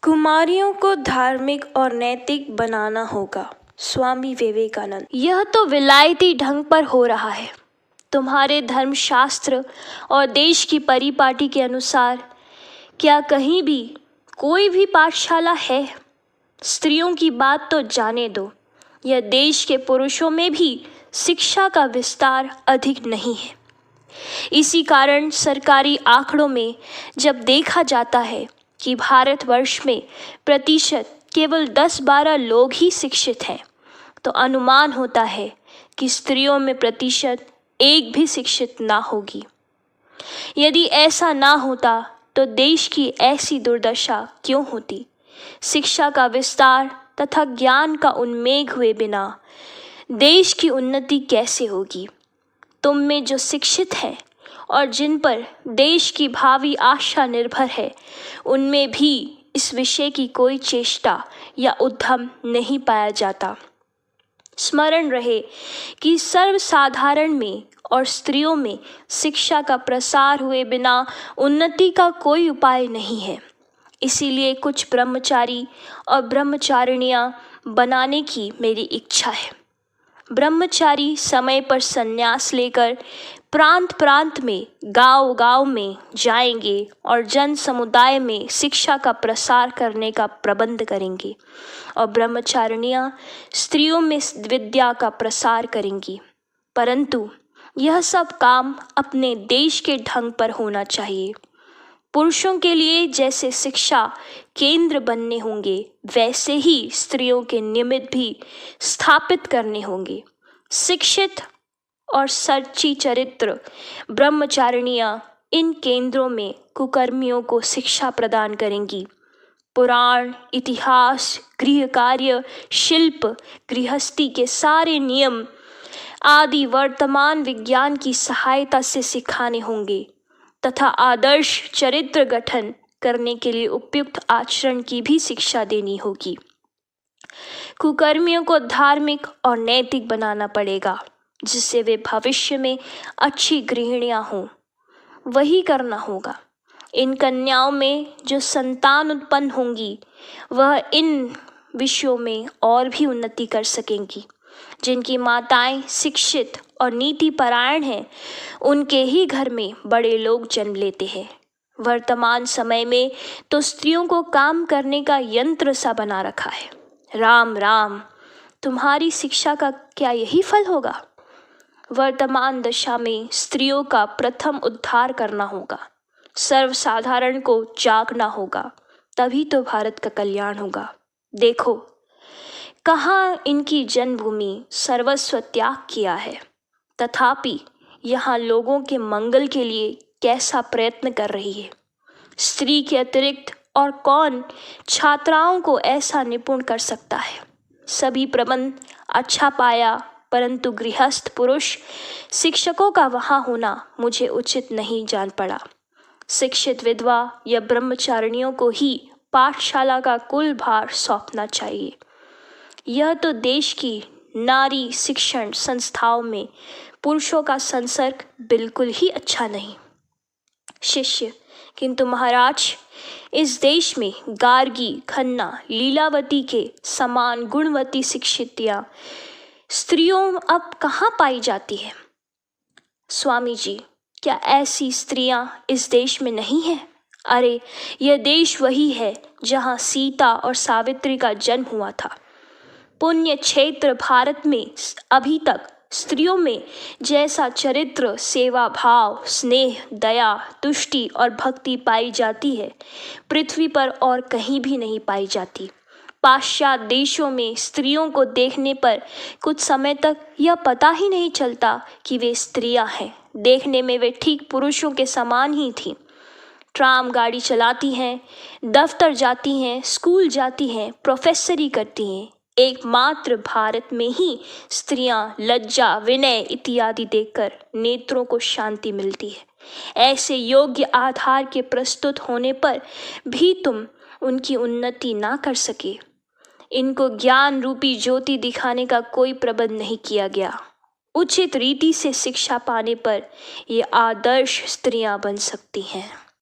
कुमारियों को धार्मिक और नैतिक बनाना होगा। स्वामी विवेकानंद। यह तो विलायती ढंग पर हो रहा है। तुम्हारे धर्मशास्त्र और देश की परिपाटी के अनुसार क्या कहीं भी कोई भी पाठशाला है? स्त्रियों की बात तो जाने दो, यह देश के पुरुषों में भी शिक्षा का विस्तार अधिक नहीं है। इसी कारण सरकारी आंकड़ों में जब देखा जाता है कि भारतवर्ष में प्रतिशत केवल 10-12 लोग ही शिक्षित हैं, तो अनुमान होता है कि स्त्रियों में प्रतिशत 1 भी शिक्षित ना होगी। यदि ऐसा ना होता तो देश की ऐसी दुर्दशा क्यों होती? शिक्षा का विस्तार तथा ज्ञान का उन्मेघ हुए बिना देश की उन्नति कैसे होगी? तुम में जो शिक्षित हैं और जिन पर देश की भावी आशा निर्भर है, उनमें भी इस विषय की कोई चेष्टा या उद्यम नहीं पाया जाता। स्मरण रहे कि सर्वसाधारण में और स्त्रियों में शिक्षा का प्रसार हुए बिना उन्नति का कोई उपाय नहीं है। इसीलिए कुछ ब्रह्मचारी और ब्रह्मचारिणियां बनाने की मेरी इच्छा है। ब्रह्मचारी समय पर संन्यास लेकर प्रांत प्रांत में, गांव गांव में जाएंगे और जन समुदाय में शिक्षा का प्रसार करने का प्रबंध करेंगे, और ब्रह्मचारिणियां स्त्रियों में विद्या का प्रसार करेंगी। परंतु यह सब काम अपने देश के ढंग पर होना चाहिए। पुरुषों के लिए जैसे शिक्षा केंद्र बनने होंगे, वैसे ही स्त्रियों के निमित्त भी स्थापित करने होंगे। शिक्षित और सच्ची चरित्र ब्रह्मचारिणियां इन केंद्रों में कुकर्मियों को शिक्षा प्रदान करेंगी। पुराण, इतिहास, गृह कार्य, शिल्प, गृहस्थी के सारे नियम आदि वर्तमान विज्ञान की सहायता से सिखाने होंगे तथा आदर्श चरित्र गठन करने के लिए उपयुक्त आचरण की भी शिक्षा देनी होगी। कुकर्मियों को धार्मिक और नैतिक बनाना पड़ेगा, जिससे वे भविष्य में अच्छी गृहिणियां हों। वही करना होगा। इन कन्याओं में जो संतान उत्पन्न होंगी, वह इन विषयों में और भी उन्नति कर सकेंगी। जिनकी माताएं शिक्षित और नीति परायण हैं, उनके ही घर में बड़े लोग जन्म लेते हैं। वर्तमान समय में तो स्त्रियों को काम करने का यंत्र सा बना रखा है। राम राम, तुम्हारी शिक्षा का क्या यही फल होगा? वर्तमान दशा में स्त्रियों का प्रथम उद्धार करना होगा। सर्वसाधारण को जागना होगा, तभी तो भारत का कल्याण होगा। देखो कहाँ इनकी जन्मभूमि सर्वस्व त्याग किया है, तथापि यहाँ लोगों के मंगल के लिए कैसा प्रयत्न कर रही है। स्त्री के अतिरिक्त और कौन छात्राओं को ऐसा निपुण कर सकता है? सभी प्रबंध अच्छा पाया, परंतु गृहस्थ पुरुष शिक्षकों का वहाँ होना मुझे उचित नहीं जान पड़ा। शिक्षित विधवा या ब्रह्मचारिणियों को ही पाठशाला का कुल भार सौंपना चाहिए। यह तो देश की नारी शिक्षण संस्थाओं में पुरुषों का संसर्ग बिल्कुल ही अच्छा नहीं। शिष्य: किंतु महाराज, इस देश में गार्गी, खन्ना, लीलावती के समान गुणवती शिक्षितियां स्त्रियों अब कहाँ पाई जाती है? स्वामी जी, क्या ऐसी स्त्रियां इस देश में नहीं है? अरे, यह देश वही है जहाँ सीता और सावित्री का जन्म हुआ था। पुण्य क्षेत्र भारत में अभी तक स्त्रियों में जैसा चरित्र, सेवा भाव, स्नेह, दया, तुष्टि और भक्ति पाई जाती है, पृथ्वी पर और कहीं भी नहीं पाई जाती। पाश्चात्य देशों में स्त्रियों को देखने पर कुछ समय तक यह पता ही नहीं चलता कि वे स्त्रियां हैं। देखने में वे ठीक पुरुषों के समान ही थीं। ट्राम गाड़ी चलाती हैं, दफ्तर जाती हैं, स्कूल जाती हैं, प्रोफेसरी करती हैं। एकमात्र भारत में ही स्त्रियां लज्जा, विनय इत्यादि देखकर नेत्रों को शांति मिलती है। ऐसे योग्य आधार के प्रस्तुत होने पर भी तुम उनकी उन्नति ना कर सके। इनको ज्ञान रूपी ज्योति दिखाने का कोई प्रबंध नहीं किया गया। उचित रीति से शिक्षा पाने पर ये आदर्श स्त्रियां बन सकती हैं।